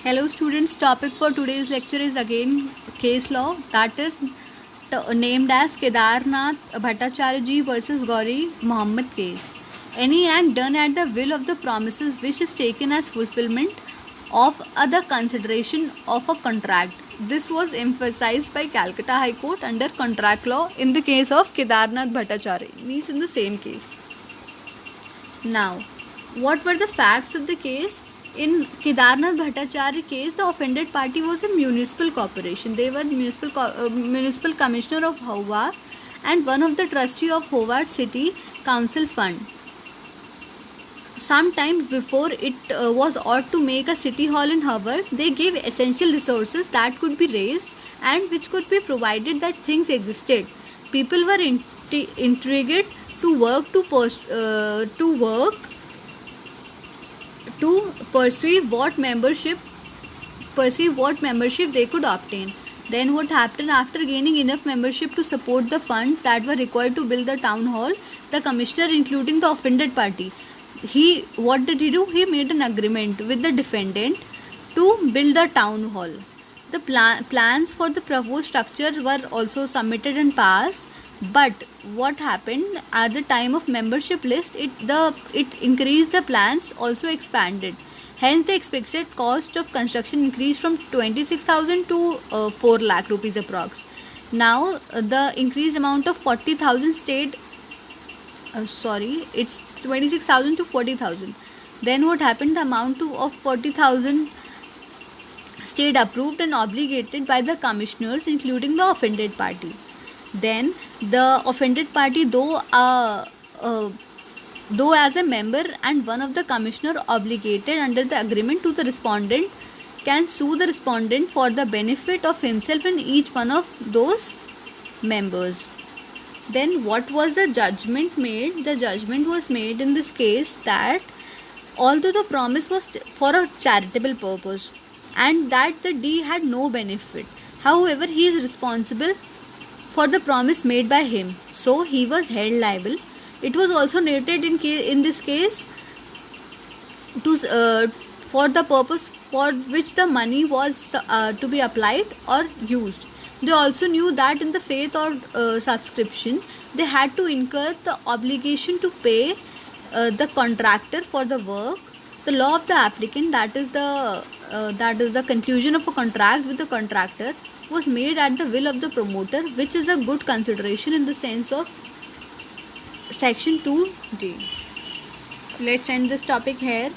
Hello students, topic for today's lecture is again case law, that is named as Kedarnath Bhattacharya ji versus Gauri Muhammad case. Any act done at the will of the promises which is taken as fulfillment of other consideration of a contract. This was emphasized by Calcutta High Court under contract law in the case of Kedarnath Bhattacharya, means in the same case. Now, what were the facts of the case? In Kedarnath Bhattacharya case, the offended party was a municipal corporation. They were municipal commissioner of Howrah and one of the trustee of Howrah City Council Fund. Sometimes before it was ought to make a city hall in Howrah, they gave essential resources that could be raised and which could be provided that things existed. People were intrigued to work to perceive what membership they could obtain. Then what happened after gaining enough membership to support the funds that were required to build the town hall? The commissioner, including the offended party, what did he do? He made an agreement with the defendant to build the town hall. The plans for the proposed structure were also submitted and passed. But what happened at the time of membership list? It increased, the plans also expanded. Hence, the expected cost of construction increased from 26,000 to 4 lakh rupees approx. Now, the increased amount of 40,000 stayed. It's 26,000 to 40,000. Then what happened? The amount of 40,000 stayed approved and obligated by the commissioners, including the offended party. Then the offended party, though as a member and one of the commissioner obligated under the agreement to the respondent, can sue the respondent for the benefit of himself and each one of those members. Then what was the judgment made? The judgment was made in this case that although the promise was for a charitable purpose and that the deed had no benefit, however, he is responsible for the promise made by him, so he was held liable. It was also noted in this case for the purpose for which the money was to be applied or used. They also knew that in the faith or subscription, they had to incur the obligation to pay the contractor for the work. The law of the applicant, that is the conclusion of a contract with the contractor, was made at the will of the promoter, which is a good consideration in the sense of section 2D. Let's end this topic here.